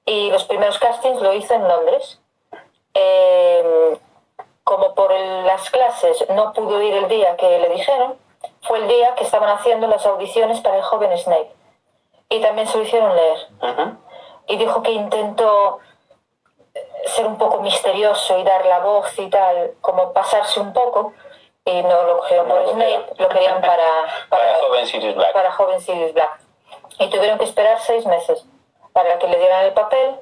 y los primeros castings lo hizo en Londres. Como por las clases no pudo ir el día que le dijeron, fue el día que estaban haciendo las audiciones para el joven Snape, y también se lo hicieron leer. Uh-huh. Y dijo que intentó ser un poco misterioso y dar la voz y tal, como pasarse un poco, y no lo cogieron por Snape, lo querían para joven Sirius Black. Para joven Sirius Black. Y tuvieron que esperar 6 meses para que le dieran el papel,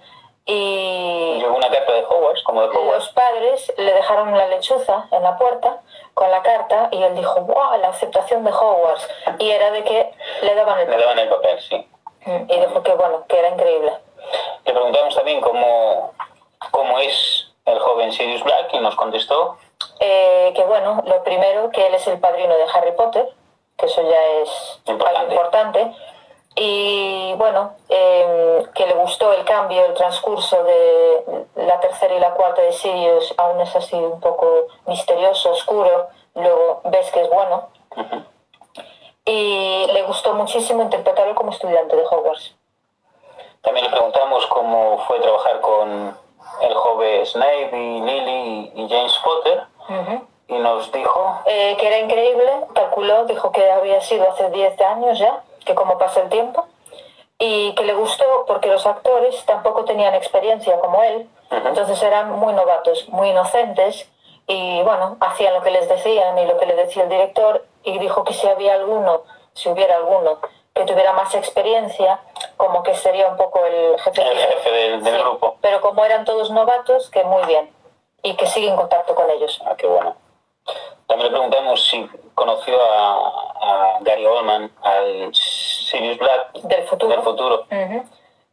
y llegó una carta de Hogwarts, como de Hogwarts. Los padres le dejaron la lechuza en la puerta con la carta, y él dijo, ¡wow! La aceptación de Hogwarts. Y era de que le daban el papel, sí. Y dijo que, bueno, que era increíble. Le preguntamos también cómo es el joven Sirius Black, y nos contestó que, bueno, lo primero, que él es el padrino de Harry Potter, que eso ya es algo importante. Y bueno, que le gustó el cambio, el transcurso de la tercera y la cuarta de Sirius. Aún es así un poco misterioso, oscuro, luego ves que es bueno. Uh-huh. Y le gustó muchísimo interpretarlo como estudiante de Hogwarts. También le preguntamos cómo fue trabajar con el joven Snape y Lily y James Potter. Uh-huh. Y nos dijo que era increíble, calculó, dijo que había sido hace 10 años ya, que cómo pasa el tiempo, y que le gustó porque los actores tampoco tenían experiencia como él. Uh-huh. Entonces eran muy novatos, muy inocentes, y bueno, hacían lo que les decían y lo que le decía el director, y dijo que si hubiera alguno que tuviera más experiencia, como que sería un poco el jefe del sí, grupo. Pero como eran todos novatos, que muy bien, y que sigue en contacto con ellos. Ah, qué bueno. También le preguntamos si conoció a Gary Oldman, al Sirius Black del futuro. Uh-huh.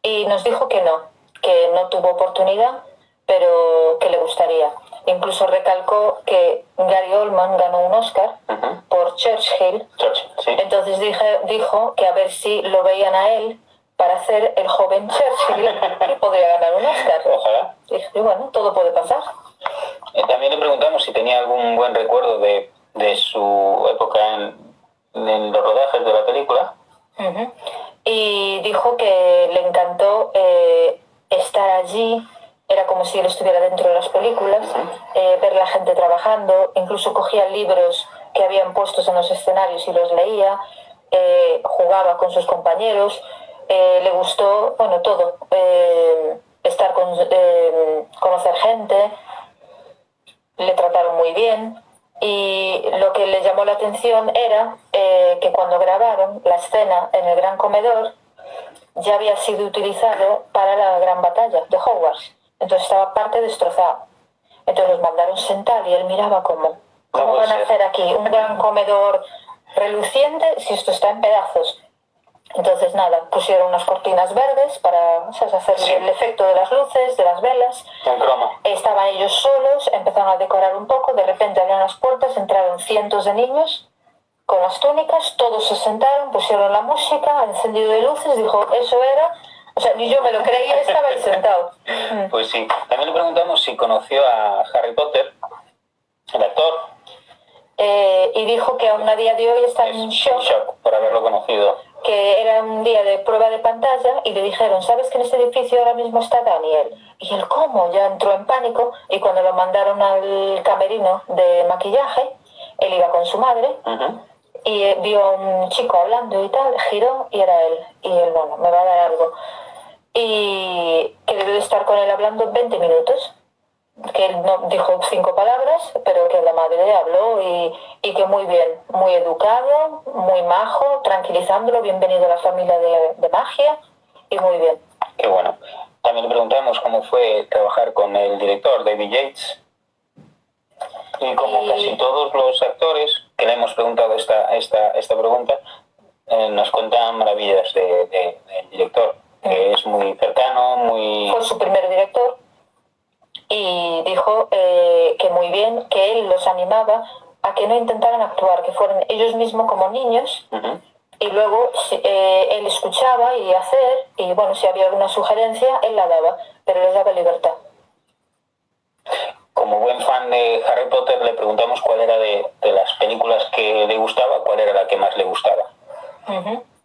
Y nos dijo que no tuvo oportunidad, pero que le gustaría. Incluso recalcó que Gary Oldman ganó un Oscar uh-huh. por Churchill. Sí. Entonces dijo que a ver si lo veían a él para hacer el joven Churchill, que podría ganar un Oscar. Ojalá. Y bueno, todo puede pasar. También le preguntamos si tenía algún buen recuerdo de su época en los rodajes de la película. Uh-huh. Y dijo que le encantó estar allí, era como si él estuviera dentro de las películas, uh-huh. Ver la gente trabajando, incluso cogía libros que habían puestos en los escenarios y los leía, jugaba con sus compañeros, le gustó, bueno, todo, estar conocer gente. Le trataron muy bien, y lo que le llamó la atención era que cuando grabaron la escena en el gran comedor ya había sido utilizado para la gran batalla de Hogwarts, entonces estaba parte destrozado. Entonces los mandaron sentar y él miraba como ¿Cómo van a hacer aquí un gran comedor reluciente si esto está en pedazos? Entonces nada, pusieron unas cortinas verdes para, ¿sabes?, hacer el efecto de las luces, de las velas. En croma. Estaban ellos solos, empezaron a decorar un poco, de repente abrieron las puertas, entraron cientos de niños con las túnicas, todos se sentaron, pusieron la música, encendido de luces, dijo, eso era, o sea, ni yo me lo creía, estaba ahí sentado. Pues sí, también le preguntamos si conoció a Harry Potter, el actor. Y dijo que aún a día de hoy está en shock por haberlo conocido. Que era un día de prueba de pantalla y le dijeron, ¿sabes que en este edificio ahora mismo está Daniel? Y él, ¿cómo? Ya entró en pánico y cuando lo mandaron al camerino de maquillaje, él iba con su madre y vio a un chico hablando y tal, giró y era él. Y él, bueno, me va a dar algo. Y que debió de estar con él hablando 20 minutos. Que él no dijo 5 palabras, pero que la madre habló y que muy bien, muy educado, muy majo, tranquilizándolo, bienvenido a la familia de magia y muy bien. Qué bueno. También le preguntamos cómo fue trabajar con el director David Yates y como casi todos los actores que le hemos preguntado esta pregunta nos cuentan maravillas del director, que es muy cercano, muy... Fue su primer director. Y dijo que muy bien, que él los animaba a que no intentaran actuar, que fueran ellos mismos como niños, y luego él escuchaba y hacer, y bueno, si había alguna sugerencia, él la daba, pero les daba libertad. Como buen fan de Harry Potter, le preguntamos cuál era de las películas que le gustaba, cuál era la que más le gustaba.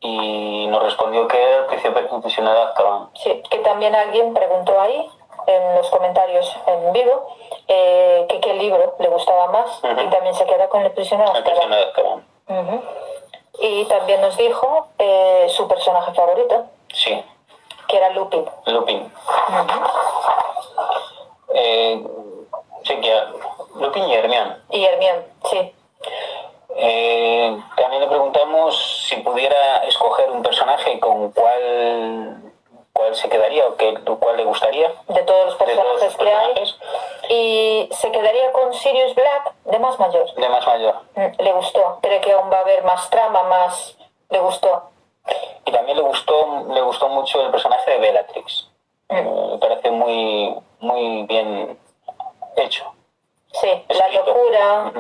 Y nos respondió que era el prisionero de Azkaban. Sí, que también alguien preguntó ahí, en los comentarios en vivo, que qué libro le gustaba más, y también se queda con el prisionero de Azkaban. Y también nos dijo su personaje favorito. Sí. Que era Lupin. Lupin. Sí, que Lupin y Hermione. Y Hermione, sí. También le preguntamos si pudiera escoger un personaje con cuál se quedaría o cuál le gustaría. De todos los personajes que hay. Y se quedaría con Sirius Black, de más mayor. De más mayor. Le gustó. Cree que aún va a haber más trama, más... Le gustó. Y también le gustó mucho el personaje de Bellatrix. Me parece muy, muy bien hecho. Sí, escrito. La locura,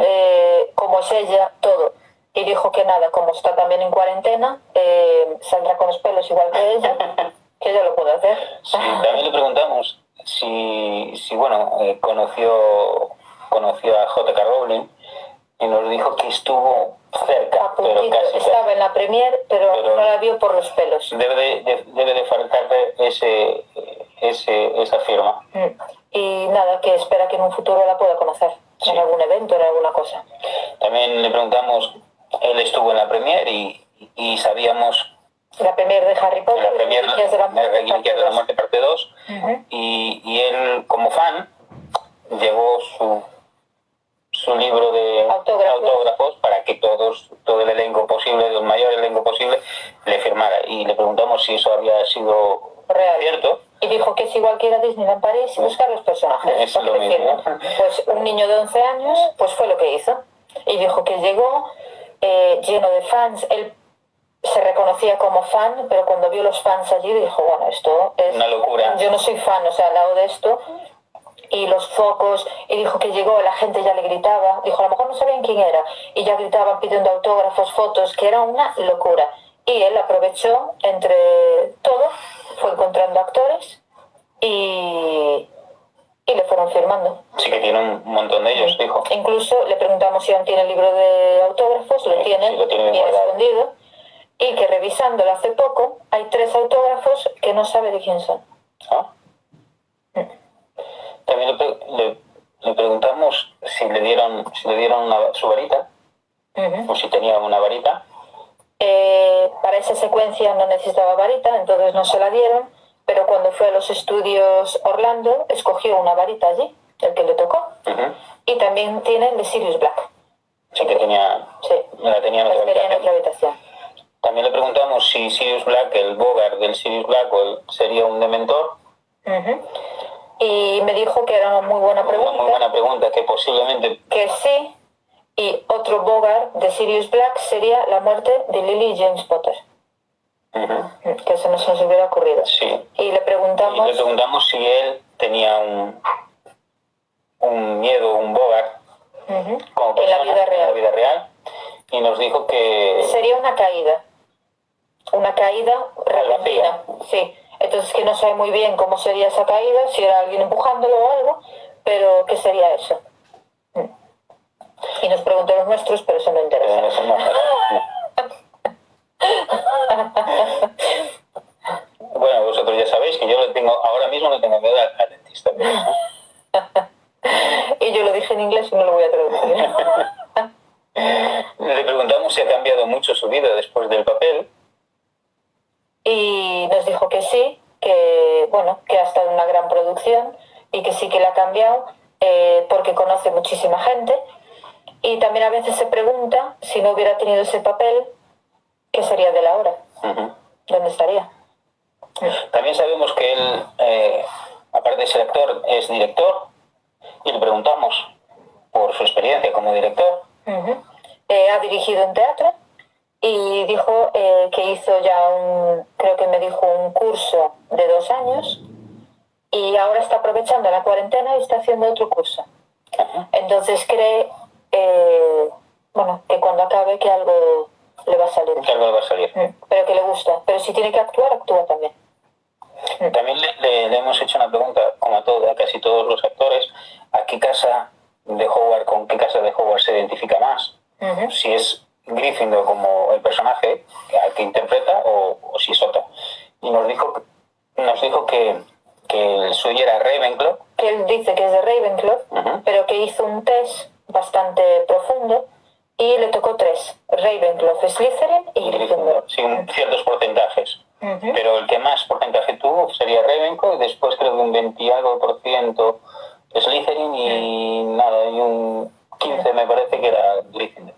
cómo es ella, todo. Y dijo que nada, como está también en cuarentena, saldrá con los pelos igual que ella, que ella lo puede hacer. Sí, también le preguntamos si conoció a J.K. Rowling y nos dijo que estuvo cerca, pero casi estaba cerca. En la premier, pero no la vio por los pelos. Debe de faltarle esa firma. Y nada, que espera que en un futuro la pueda conocer, en algún evento, en alguna cosa. También le preguntamos, él estuvo en la premier y sabíamos... La premier de Harry Potter, la premier de la muerte parte 2, y él, como fan, llevó su libro de autógrafos para que todo el elenco posible, el mayor elenco posible, le firmara. Y le preguntamos si eso había sido real, cierto. Y dijo que es igual que ir a Disneyland París y buscar los personajes. Es lo mismo. Pues un niño de 11 años, pues fue lo que hizo. Y dijo que llegó lleno de fans. Él se reconocía como fan, pero cuando vio los fans allí dijo, bueno, esto es... una locura. Yo no soy fan, o sea, al lado de esto... Y los focos, y dijo que llegó, la gente ya le gritaba, dijo, a lo mejor no sabían quién era, y ya gritaban pidiendo autógrafos, fotos, que era una locura. Y él aprovechó entre todo, fue encontrando actores y le fueron firmando. Sí que tiene un montón de ellos, dijo. Incluso le preguntamos si aún tiene el libro de autógrafos, lo tiene, sí, lo tiene bien escondido, y que revisándolo hace poco, hay 3 autógrafos que no sabe de quién son. También le preguntamos si le dieron su varita, o si tenía una varita. Para esa secuencia no necesitaba varita, entonces no se la dieron, pero cuando fue a los estudios Orlando, escogió una varita allí, el que le tocó, y también tiene el de Sirius Black. Sí, que tenía, sí, la tenía en otra habitación. También le preguntamos si Sirius Black, el Bogart del Sirius Black, sería un dementor. Y me dijo que era una muy buena pregunta. Una muy buena pregunta, que posiblemente... Que sí, Y otro Bogart de Sirius Black sería la muerte de Lily y James Potter. Que eso no se nos hubiera ocurrido. Sí. Y le preguntamos si él tenía un miedo, un Bogart, como persona, en la vida real. Y nos dijo que sería una caída repentina. Sí. Entonces que no sabe muy bien cómo sería esa caída, si era alguien empujándolo o algo, pero ¿qué sería eso? Y nos preguntó los nuestros, pero eso no interesa. Eso no. Bueno, vosotros ya sabéis que yo ahora mismo no tengo miedo al dentista. Y yo lo dije en inglés y no lo voy a traducir. Le preguntamos si ha cambiado mucho su vida después del papel. Y nos dijo que sí, que ha estado en una gran producción y que sí que la ha cambiado porque conoce muchísima gente. Y también a veces se pregunta si no hubiera tenido ese papel, ¿qué sería de él ahora? ¿Dónde estaría? También sabemos que él, aparte de ser actor, es director, y le preguntamos por su experiencia como director. Ha dirigido en teatro y dijo que hizo ya creo que me dijo un curso de 2 años y ahora está aprovechando la cuarentena y está haciendo otro curso. Entonces cree que cuando acabe que algo le va a salir. Que algo le va a salir. Pero que le gusta. Pero si tiene que actuar, actúa también. También le hemos hecho una pregunta, como a casi todos los actores, ¿a qué casa de Hogwarts, con qué casa de Hogwarts se identifica más? Si es Gryffindor como el personaje al que interpreta o si es otro. Y nos dijo que el suyo era Ravenclaw. Que él dice que es de Ravenclaw, pero que hizo un test bastante profundo y le tocó 3. Ravenclaw, Slytherin y Gryffindor. Sí, ciertos porcentajes. Pero el que más porcentaje tuvo sería Ravenclaw, y después creo que un 20 y algo % Slytherin y nada, y un 15 me parece que era Gryffindor.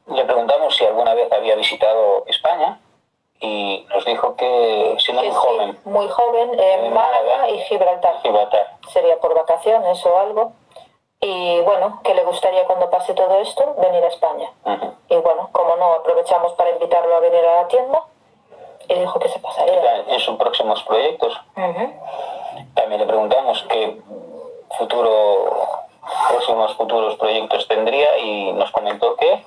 Le preguntamos si alguna vez había visitado España y nos dijo que siendo muy joven, en Málaga y Gibraltar. Sería por vacaciones o algo. Y que le gustaría cuando pase todo esto venir a España. Y como no, aprovechamos para invitarlo a venir a la tienda y dijo que se pasaría. En sus próximos proyectos. También le preguntamos qué próximos futuros proyectos tendría y nos comentó que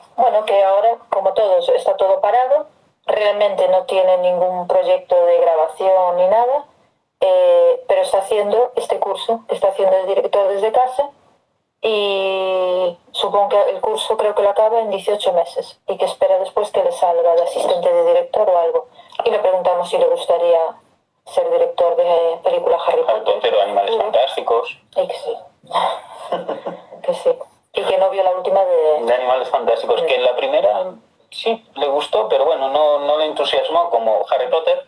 que ahora, como todos, está todo parado, realmente no tiene ningún proyecto de grabación ni nada, pero está haciendo este curso que está haciendo el director desde casa y supongo que el curso creo que lo acaba en 18 meses y que espera después que le salga de asistente de director o algo. Y le preguntamos si le gustaría ser director de película Harry Potter o Animales Fantásticos. Y que sí. Que sí. Y que no vio la última de Animales Fantásticos, que en la primera sí le gustó, pero no le entusiasmó como Harry Potter,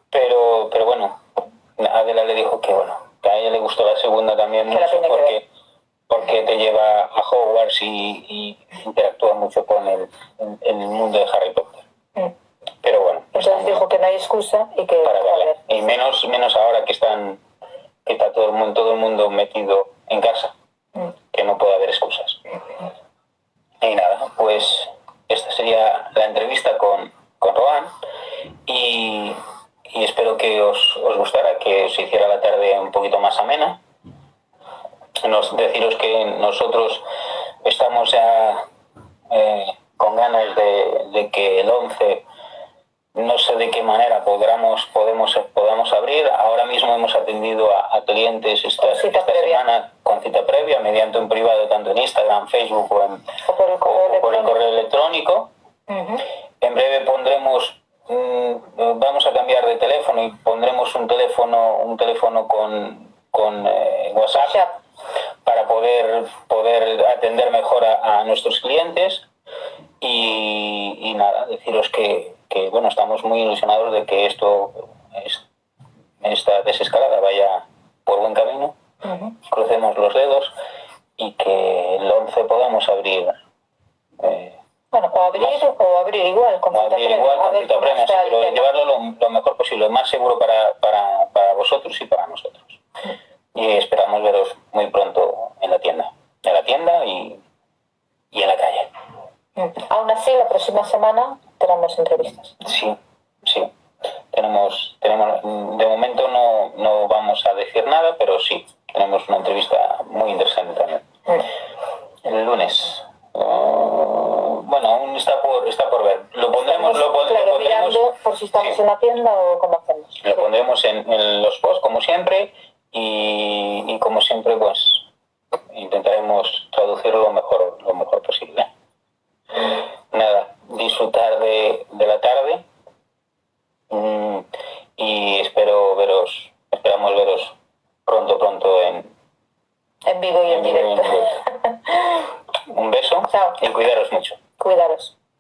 pero Adela le dijo que a ella le gustó la segunda también mucho porque te lleva a Hogwarts y interactúa mucho con el mundo de Harry Potter. Pero entonces dijo que no hay excusa y que para verla. Y menos ahora que está todo el mundo metido en casa, que no puede haber excusas. Y nada, pues esta sería la entrevista con Rohan y espero que os gustara, que os hiciera la tarde un poquito más amena. Deciros que nosotros estamos ya con ganas de que el 11, no sé de qué manera podamos abrir. Ahora mismo hemos atendido a clientes esta semana con cita previa, mediante un privado tanto en Instagram, Facebook o por el correo electrónico. En breve vamos a cambiar de teléfono y pondremos un teléfono con WhatsApp para poder atender mejor a nuestros clientes y nada, deciros que estamos muy ilusionados de que esta desescalada vaya por buen camino. Crucemos los dedos y que el 11 podamos abrir o abrir igual con cita previa, pero llevarlo lo mejor posible, lo más seguro para vosotros y para nosotros. Y esperamos veros muy pronto en la tienda y no vamos a decir nada, pero sí, tenemos una entrevista muy interesante también. El lunes. Bueno, aún está por ver. Lo pondremos mirando por si estamos en la tienda o cómo hacemos. Lo pondremos en los posts, como siempre, y como siempre, pues intentaremos traducirlo lo mejor